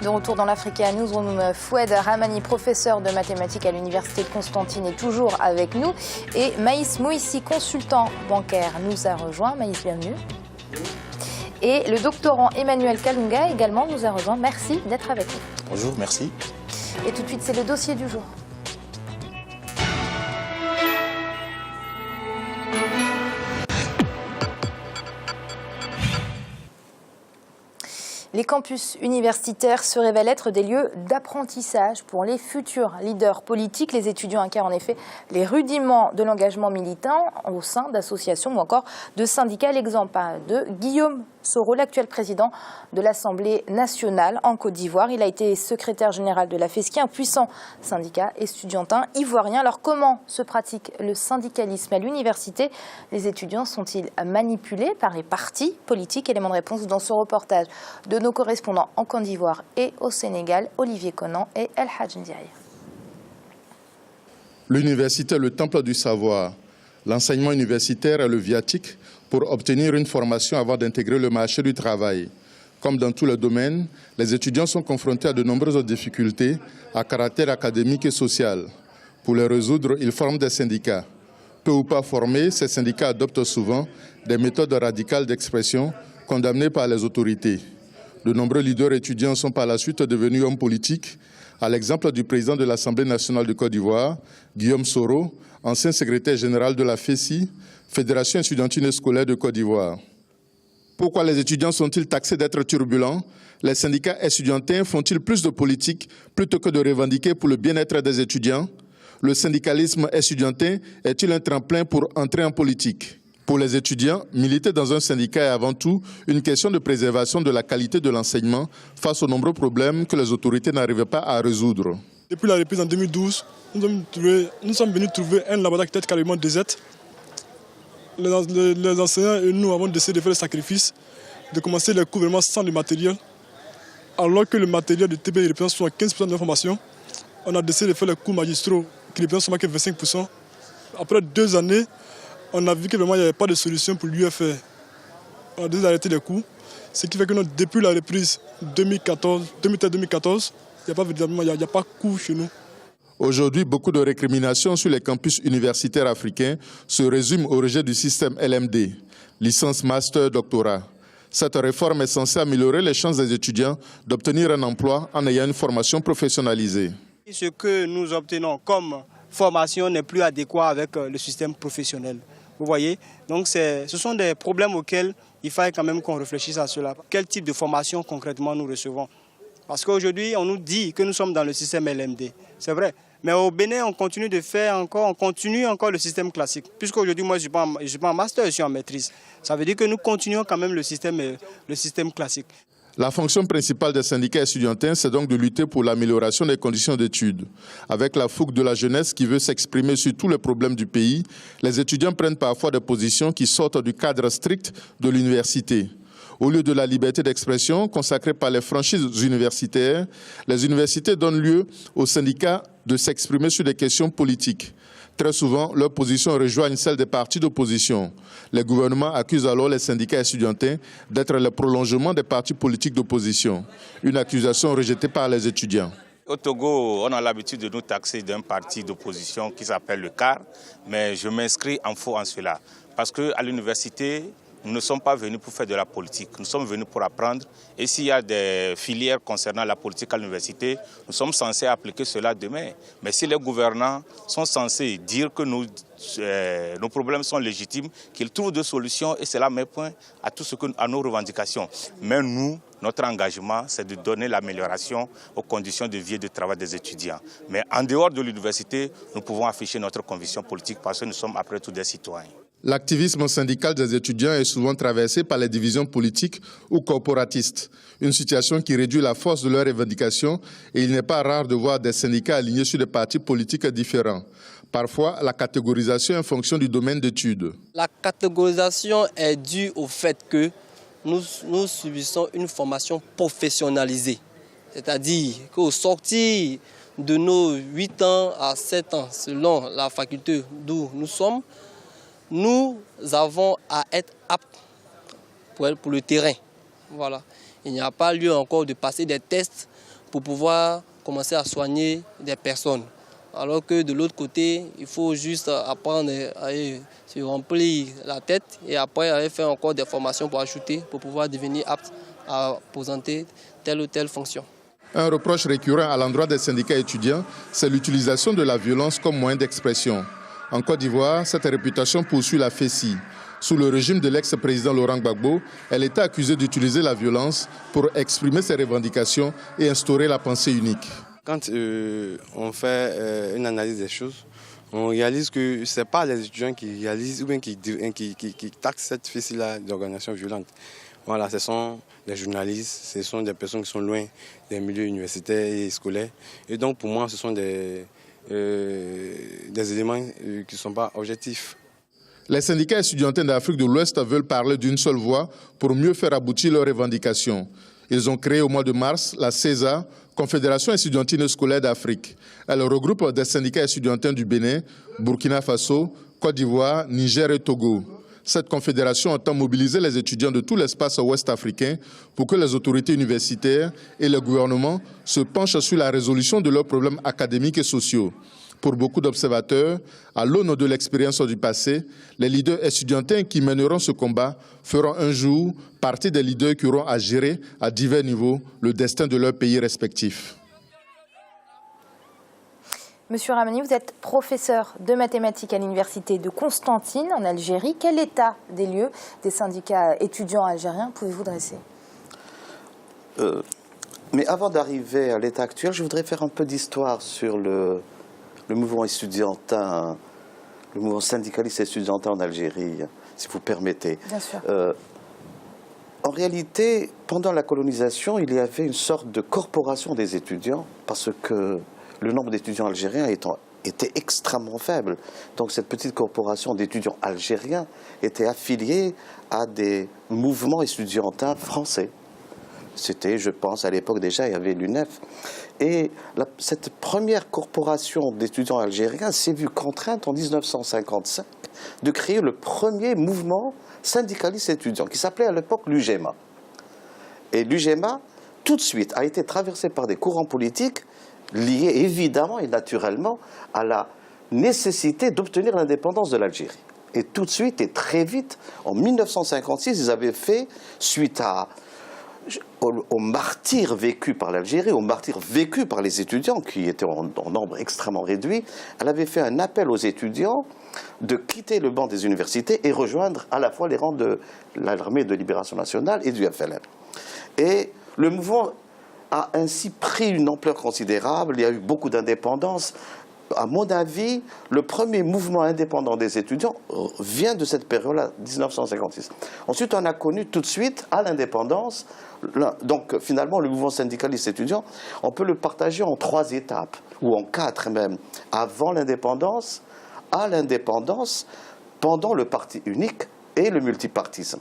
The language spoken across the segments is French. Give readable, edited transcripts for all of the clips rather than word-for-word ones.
De retour dans l'Africa Newsroom, Foued Ramani, professeur de mathématiques à l'Université de Constantine, est toujours avec nous. Et Maïs Moïsi, consultant bancaire, nous a rejoint. Maïs, bienvenue. Et le doctorant Emmanuel Kalunga également nous a rejoint. Merci d'être avec nous. Bonjour, merci. Et tout de suite, c'est le dossier du jour. Les campus universitaires se révèlent être des lieux d'apprentissage pour les futurs leaders politiques. Les étudiants incarnent en effet les rudiments de l'engagement militant au sein d'associations ou encore de syndicats. L'exemple de Guillaume Soro, l'actuel président de l'Assemblée nationale en Côte d'Ivoire. Il a été secrétaire général de la FESCI, un puissant syndicat estudiantin ivoirien. Alors comment se pratique le syndicalisme à l'université? Les étudiants sont-ils manipulés par les partis politiques? Élément de réponse dans ce reportage de nos correspondants en Côte d'Ivoire et au Sénégal, Olivier Conan et El Hadj Ndiaye. L'université est le temple du savoir. L'enseignement universitaire est le viatique pour obtenir une formation avant d'intégrer le marché du travail. Comme dans tous les domaines, les étudiants sont confrontés à de nombreuses difficultés à caractère académique et social. Pour les résoudre, ils forment des syndicats. Peu ou pas formés, ces syndicats adoptent souvent des méthodes radicales d'expression condamnées par les autorités. De nombreux leaders étudiants sont par la suite devenus hommes politiques, à l'exemple du président de l'Assemblée nationale de Côte d'Ivoire, Guillaume Soro, ancien secrétaire général de la FESCI, Fédération estudiantine et scolaire de Côte d'Ivoire. Pourquoi les étudiants sont-ils taxés d'être turbulents? Les syndicats estudiantins font-ils plus de politique plutôt que de revendiquer pour le bien-être des étudiants? Le syndicalisme estudiantin est-il un tremplin pour entrer en politique? Pour les étudiants, militer dans un syndicat est avant tout une question de préservation de la qualité de l'enseignement face aux nombreux problèmes que les autorités n'arrivent pas à résoudre. Depuis la reprise en 2012, nous sommes venus trouver un laboratoire qui était carrément désert. Les enseignants et nous avons décidé de faire le sacrifice, de commencer les cours vraiment sans le matériel. Alors que le matériel de TP représente 75% de l'information, on a décidé de faire les cours magistraux qui représentent seulement 25%. Après 2 années, on a vu que vraiment il n'y avait pas de solution pour l'UFR. On a décidé d'arrêter les cours, ce qui fait que depuis la reprise 2013-2014, il n'y a pas de cours chez nous. Aujourd'hui, beaucoup de récriminations sur les campus universitaires africains se résument au rejet du système LMD, licence, master, doctorat. Cette réforme est censée améliorer les chances des étudiants d'obtenir un emploi en ayant une formation professionnalisée. Ce que nous obtenons comme formation n'est plus adéquat avec le système professionnel. Vous voyez? Donc ce sont des problèmes auxquels il faille quand même qu'on réfléchisse à cela. Quel type de formation concrètement nous recevons? Parce qu'aujourd'hui, on nous dit que nous sommes dans le système LMD. C'est vrai. Mais au Bénin, on continue encore le système classique. Puisqu'aujourd'hui, moi, je ne suis pas en master, je suis en maîtrise. Ça veut dire que nous continuons quand même le système classique. La fonction principale des syndicats estudiantins, c'est donc de lutter pour l'amélioration des conditions d'études. Avec la fougue de la jeunesse qui veut s'exprimer sur tous les problèmes du pays, les étudiants prennent parfois des positions qui sortent du cadre strict de l'université. Au lieu de la liberté d'expression consacrée par les franchises universitaires, les universités donnent lieu aux syndicats de s'exprimer sur des questions politiques. Très souvent, leurs positions rejoignent celles des partis d'opposition. Les gouvernements accusent alors les syndicats estudiantins d'être le prolongement des partis politiques d'opposition. Une accusation rejetée par les étudiants. Au Togo, on a l'habitude de nous taxer d'un parti d'opposition qui s'appelle le CAR, mais je m'inscris en faux en cela. Parce qu'à l'université, nous ne sommes pas venus pour faire de la politique, nous sommes venus pour apprendre. Et s'il y a des filières concernant la politique à l'université, nous sommes censés appliquer cela demain. Mais si les gouvernants sont censés dire que nos problèmes sont légitimes, qu'ils trouvent des solutions, et cela met point à nos revendications. Mais nous, notre engagement, c'est de donner l'amélioration aux conditions de vie et de travail des étudiants. Mais en dehors de l'université, nous pouvons afficher notre conviction politique parce que nous sommes après tout des citoyens. L'activisme syndical des étudiants est souvent traversé par les divisions politiques ou corporatistes, une situation qui réduit la force de leurs revendications et il n'est pas rare de voir des syndicats alignés sur des partis politiques différents. Parfois, la catégorisation est en fonction du domaine d'études. La catégorisation est due au fait que nous subissons une formation professionnalisée, c'est-à-dire qu'au sortir de nos 8 ans à 7 ans, selon la faculté d'où nous sommes, nous avons à être aptes pour le terrain. Voilà. Il n'y a pas lieu encore de passer des tests pour pouvoir commencer à soigner des personnes. Alors que de l'autre côté, il faut juste apprendre à se remplir la tête et après aller faire encore des formations pour ajouter, pour pouvoir devenir apte à présenter telle ou telle fonction. Un reproche récurrent à l'endroit des syndicats étudiants, c'est l'utilisation de la violence comme moyen d'expression. En Côte d'Ivoire, cette réputation poursuit la FECI. Sous le régime de l'ex-président Laurent Gbagbo, elle était accusée d'utiliser la violence pour exprimer ses revendications et instaurer la pensée unique. Quand on fait une analyse des choses, on réalise que ce n'est pas les étudiants qui réalisent ou bien qui taxent cette FECI-là d'organisation violente. Voilà, ce sont des journalistes, ce sont des personnes qui sont loin des milieux universitaires et scolaires. Et donc pour moi, ce sont des éléments qui ne sont pas objectifs. Les syndicats étudiantins d'Afrique de l'Ouest veulent parler d'une seule voix pour mieux faire aboutir leurs revendications. Ils ont créé au mois de mars la CESA, Confédération étudiantine scolaire d'Afrique. Elle regroupe des syndicats étudiantins du Bénin, Burkina Faso, Côte d'Ivoire, Niger et Togo. Cette confédération entend mobiliser les étudiants de tout l'espace ouest africain pour que les autorités universitaires et le gouvernement se penchent sur la résolution de leurs problèmes académiques et sociaux. Pour beaucoup d'observateurs, à l'aune de l'expérience du passé, les leaders étudiantins qui mèneront ce combat feront un jour partie des leaders qui auront à gérer à divers niveaux le destin de leurs pays respectifs. Monsieur Ramani, vous êtes professeur de mathématiques à l'université de Constantine en Algérie. Quel état des lieux des syndicats étudiants algériens pouvez-vous dresser? Mais avant d'arriver à l'état actuel, je voudrais faire un peu d'histoire sur le mouvement estudiantin, le mouvement syndicaliste estudiantin en Algérie, si vous permettez. Bien sûr. En réalité, pendant la colonisation, il y avait une sorte de corporation des étudiants, parce que le nombre d'étudiants algériens était extrêmement faible. Donc cette petite corporation d'étudiants algériens était affiliée à des mouvements estudiantins français. C'était, je pense, à l'époque déjà, il y avait l'UNEF. Et cette première corporation d'étudiants algériens s'est vue contrainte en 1955 de créer le premier mouvement syndicaliste étudiant, qui s'appelait à l'époque l'UGEMA. Et l'UGEMA, tout de suite, a été traversé par des courants politiques liés évidemment et naturellement à la nécessité d'obtenir l'indépendance de l'Algérie. Et tout de suite et très vite, en 1956, ils avaient fait, suite au martyre vécu par l'Algérie, au martyre vécu par les étudiants, qui étaient en nombre extrêmement réduit, elle avait fait un appel aux étudiants de quitter le banc des universités et rejoindre à la fois les rangs de l'armée de libération nationale et du FLN. Et le mouvement a ainsi pris une ampleur considérable, il y a eu beaucoup d'indépendance. À mon avis, le premier mouvement indépendant des étudiants vient de cette période-là, 1956. Ensuite, on a connu tout de suite, à l'indépendance, donc finalement, le mouvement syndicaliste étudiant, on peut le partager en 3 étapes, ou en 4 même. Avant l'indépendance, à l'indépendance, pendant le parti unique et le multipartisme.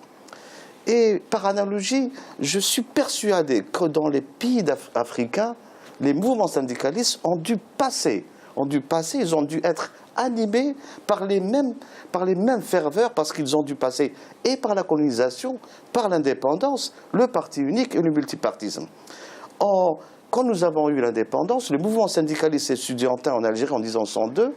Et par analogie, je suis persuadé que dans les pays africains, les mouvements syndicalistes ont dû passer, ils ont dû être animés par les mêmes ferveurs, parce qu'ils ont dû passer et par la colonisation, par l'indépendance, le parti unique et le multipartisme. Or, quand nous avons eu l'indépendance, le mouvement syndicaliste étudiantin en Algérie en 1902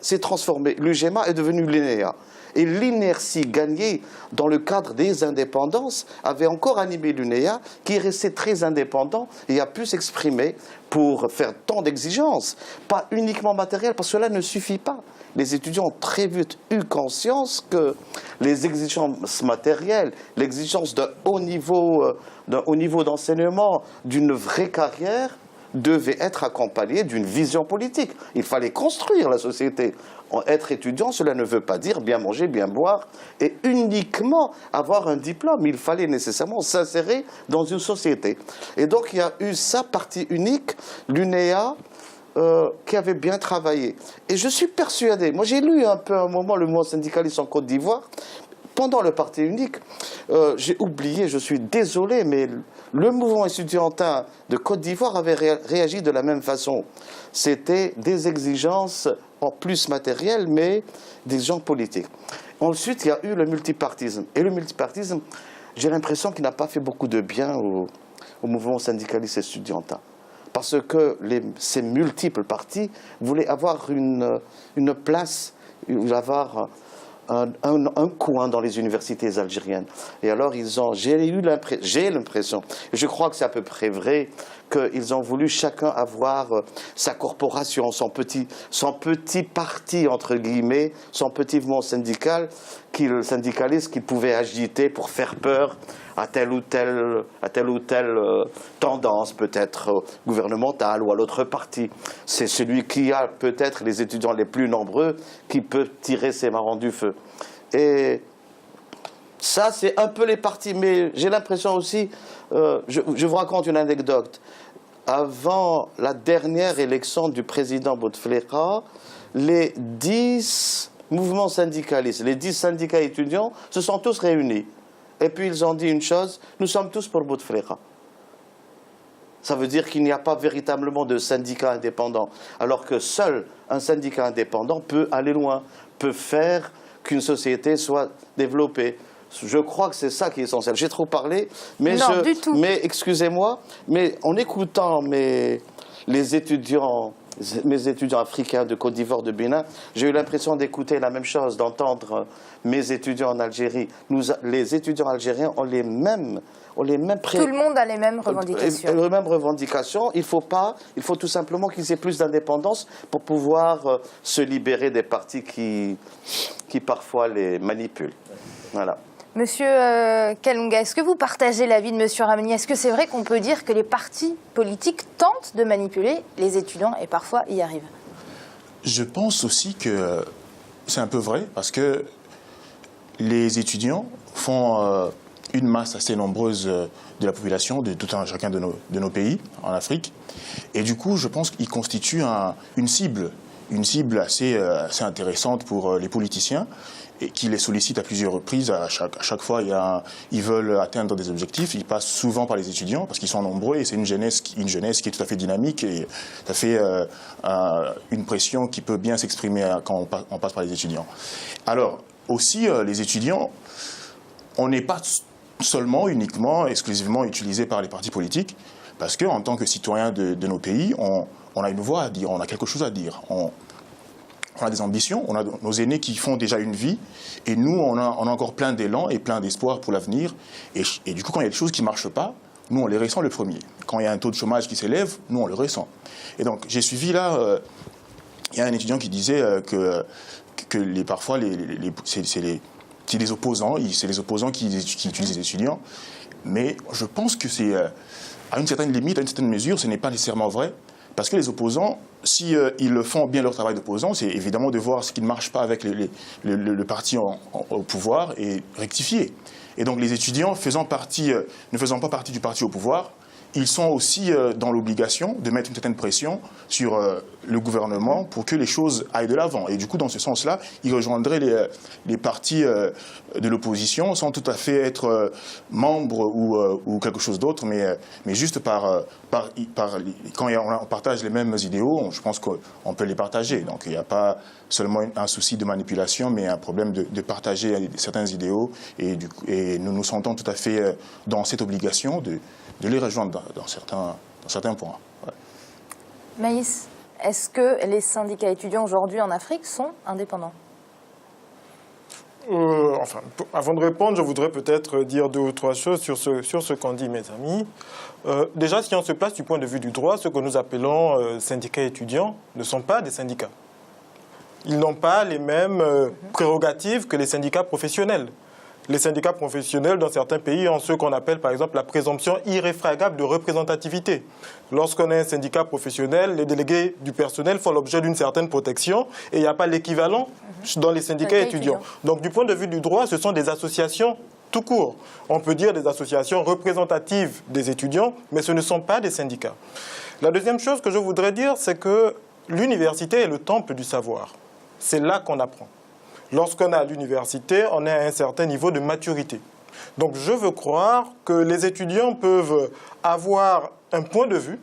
s'est transformé. L'UGEMA est devenu l'INEA. Et l'inertie gagnée dans le cadre des indépendances avait encore animé l'UNEA, qui est resté très indépendant et a pu s'exprimer pour faire tant d'exigences, pas uniquement matérielles, parce que cela ne suffit pas. Les étudiants ont très vite eu conscience que les exigences matérielles, l'exigence d'un haut niveau d'enseignement, d'une vraie carrière, devait être accompagné d'une vision politique. Il fallait construire la société. Être étudiant, cela ne veut pas dire bien manger, bien boire et uniquement avoir un diplôme. Il fallait nécessairement s'insérer dans une société. Et donc il y a eu sa partie unique, l'UNEA, qui avait bien travaillé. Et je suis persuadé, moi j'ai lu un peu à un moment le mouvement syndicaliste en Côte d'Ivoire. Pendant le parti unique, j'ai oublié, je suis désolé, mais le mouvement estudiantin de Côte d'Ivoire avait réagi de la même façon. C'était des exigences en plus matérielles, mais des gens politiques. Ensuite, il y a eu le multipartisme. Et le multipartisme, j'ai l'impression qu'il n'a pas fait beaucoup de bien au mouvement syndicaliste estudiantin. Parce que ces multiples partis voulaient avoir une place, avoir un coin dans les universités algériennes. Et alors, j'ai l'impression, et je crois que c'est à peu près vrai, qu'ils ont voulu chacun avoir sa corporation, son petit parti, entre guillemets, son petit mouvement syndicaliste qu'il pouvait agiter pour faire peur à telle ou telle tendance, peut-être gouvernementale ou à l'autre parti. C'est celui qui a peut-être les étudiants les plus nombreux qui peut tirer ses marrons du feu. Et ça, c'est un peu les partis, mais j'ai l'impression aussi, je vous raconte une anecdote. Avant la dernière élection du président Bouteflika, les 10 mouvements syndicalistes, les 10 syndicats étudiants se sont tous réunis. Et puis ils ont dit une chose, nous sommes tous pour Bouteflika. Ça veut dire qu'il n'y a pas véritablement de syndicat indépendant, alors que seul un syndicat indépendant peut aller loin, peut faire qu'une société soit développée. Je crois que c'est ça qui est essentiel. J'ai trop parlé, mais non, du tout. Mais excusez-moi, mais en écoutant mes étudiants africains de Côte d'Ivoire, de Bénin, j'ai eu l'impression d'écouter la même chose, d'entendre mes étudiants en Algérie. Les étudiants algériens ont les mêmes Tout le monde a les mêmes revendications. Les mêmes revendications. Il faut tout simplement qu'ils aient plus d'indépendance pour pouvoir se libérer des partis qui parfois les manipulent. Voilà. Monsieur Kalunga, est-ce que vous partagez l'avis de Monsieur Ramani? Est-ce que c'est vrai qu'on peut dire que les partis politiques tentent de manipuler les étudiants et parfois y arrivent? Je pense aussi que c'est un peu vrai parce que les étudiants font une masse assez nombreuse de la population de tout un chacun de nos pays en Afrique. Et du coup, je pense qu'ils constituent une cible assez intéressante pour les politiciens et qui les sollicitent à plusieurs reprises. À chaque fois, ils veulent atteindre des objectifs. Ils passent souvent par les étudiants parce qu'ils sont nombreux et c'est une jeunesse qui est tout à fait dynamique et ça fait une pression qui peut bien s'exprimer quand on passe par les étudiants. Alors, aussi, les étudiants, on n'est pas uniquement, exclusivement utilisés par les partis politiques parce qu'en tant que citoyens de nos pays, on a une voix à dire, on a quelque chose à dire. On a des ambitions, on a nos aînés qui font déjà une vie, et nous, on a encore plein d'élan et plein d'espoir pour l'avenir. Et du coup, quand il y a des choses qui ne marchent pas, nous, on les ressent le premier. Quand il y a un taux de chômage qui s'élève, nous, on le ressent. Et donc, j'ai suivi là, il y a un étudiant qui disait que parfois, c'est les opposants, qui utilisent les étudiants. Mais je pense que c'est, à une certaine limite, à une certaine mesure, ce n'est pas nécessairement vrai. Parce que les opposants, si ils font bien leur travail d'opposant, c'est évidemment de voir ce qui ne marche pas avec le parti au pouvoir et rectifier. Et donc les étudiants ne faisant pas partie du parti au pouvoir, ils sont aussi dans l'obligation de mettre une certaine pression sur le gouvernement pour que les choses aillent de l'avant. Et du coup, dans ce sens-là, ils rejoindraient les partis de l'opposition sans tout à fait être membres ou quelque chose d'autre, mais juste quand on partage les mêmes idéaux, je pense qu'on peut les partager. Donc il n'y a pas seulement un souci de manipulation, mais un problème de partager certains idéaux. Et nous nous sentons tout à fait dans cette obligation de les rejoindre dans certains points. Ouais. Maïs, est-ce que les syndicats étudiants aujourd'hui en Afrique sont indépendants? Avant de répondre, je voudrais peut-être dire 2 ou 3 choses sur ce qu'ont dit mes amis. Déjà, si on se place du point de vue du droit, ce que nous appelons syndicats étudiants ne sont pas des syndicats. Ils n'ont pas les mêmes prérogatives que les syndicats professionnels. Les syndicats professionnels dans certains pays ont ce qu'on appelle par exemple la présomption irréfragable de représentativité. Lorsqu'on est un syndicat professionnel, les délégués du personnel font l'objet d'une certaine protection et il n'y a pas l'équivalent dans les syndicats étudiants. Donc du point de vue du droit, ce sont des associations tout court. On peut dire des associations représentatives des étudiants, mais ce ne sont pas des syndicats. La deuxième chose que je voudrais dire, c'est que l'université est le temple du savoir. C'est là qu'on apprend. Lorsqu'on est à l'université, on est à un certain niveau de maturité. Donc je veux croire que les étudiants peuvent avoir un point de vue.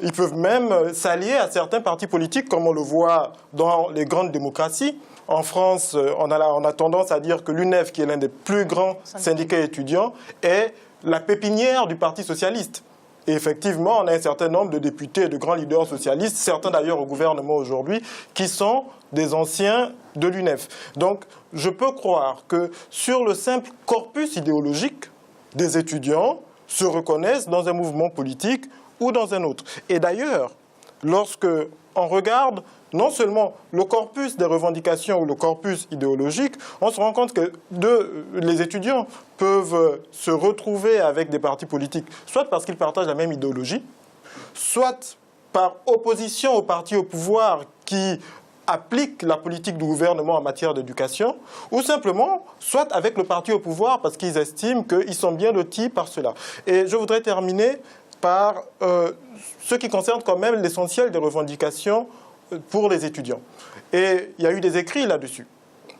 Ils peuvent même s'allier à certains partis politiques, comme on le voit dans les grandes démocraties. En France, on a tendance à dire que l'UNEF, qui est l'un des plus grands syndicats étudiants, est la pépinière du Parti socialiste. Et effectivement, on a un certain nombre de députés et de grands leaders socialistes, certains d'ailleurs au gouvernement aujourd'hui, qui sont des anciens de l'UNEF. Donc, je peux croire que sur le simple corpus idéologique, des étudiants se reconnaissent dans un mouvement politique ou dans un autre. Et d'ailleurs, lorsque on regarde non seulement le corpus des revendications ou le corpus idéologique, on se rend compte que les étudiants peuvent se retrouver avec des partis politiques, soit parce qu'ils partagent la même idéologie, soit par opposition aux partis au pouvoir qui appliquent la politique du gouvernement en matière d'éducation, ou simplement, soit avec le parti au pouvoir parce qu'ils estiment qu'ils sont bien lotis par cela. Et je voudrais terminer par ce qui concerne quand même l'essentiel des revendications pour les étudiants. Et il y a eu des écrits là-dessus.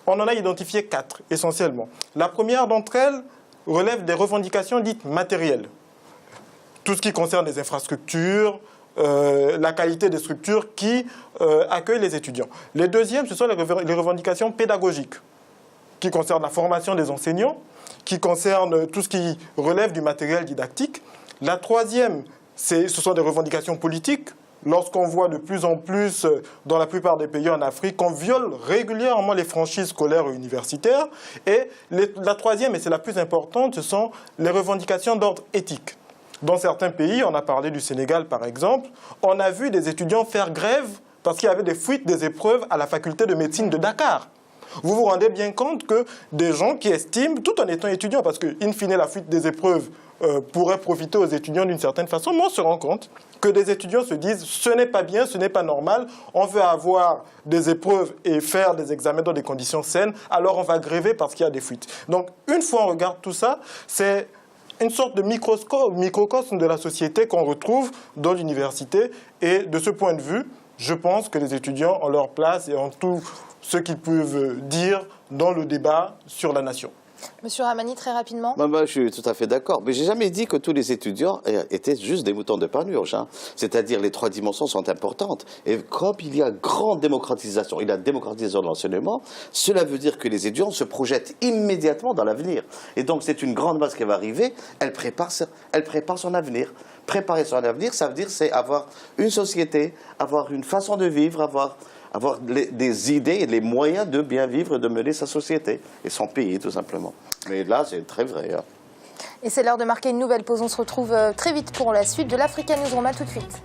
On en a identifié 4, essentiellement. La première d'entre elles relève des revendications dites matérielles. Tout ce qui concerne les infrastructures, la qualité des structures qui accueillent les étudiants. Les deuxièmes, ce sont les revendications pédagogiques, qui concernent la formation des enseignants, qui concernent tout ce qui relève du matériel didactique. La troisième, ce sont des revendications politiques. Lorsqu'on voit de plus en plus, dans la plupart des pays en Afrique, qu'on viole régulièrement les franchises scolaires et universitaires. Et la troisième, et c'est la plus importante, ce sont les revendications d'ordre éthique. Dans certains pays, on a parlé du Sénégal par exemple, on a vu des étudiants faire grève parce qu'il y avait des fuites des épreuves à la faculté de médecine de Dakar. Vous vous rendez bien compte que des gens qui estiment, tout en étant étudiants, parce que, in fine, la fuite des épreuves pourrait profiter aux étudiants d'une certaine façon, mais on se rend compte que des étudiants se disent « ce n'est pas bien, ce n'est pas normal, on veut avoir des épreuves et faire des examens dans des conditions saines, alors on va gréver parce qu'il y a des fuites ». Donc, une fois on regarde tout ça, c'est une sorte de microcosme de la société qu'on retrouve dans l'université. Et de ce point de vue, je pense que les étudiants ont leur place et ont tout ce qu'ils peuvent dire dans le débat sur la nation. Monsieur Ramani, très rapidement. Je suis tout à fait d'accord. Mais j'ai jamais dit que tous les étudiants étaient juste des moutons de Panurge. C'est-à-dire les 3 dimensions sont importantes. Et comme il y a grande démocratisation, il y a démocratisation de l'enseignement, cela veut dire que les étudiants se projettent immédiatement dans l'avenir. Et donc c'est une grande masse qui va arriver, elle prépare son avenir. Préparer son avenir, ça veut dire c'est avoir une société, avoir une façon de vivre, avoir des idées et les moyens de bien vivre et de mener sa société et son pays, tout simplement. Mais là, c'est très vrai. Et c'est l'heure de marquer une nouvelle pause. On se retrouve très vite pour la suite de l'Africa Newsroom. À tout de suite.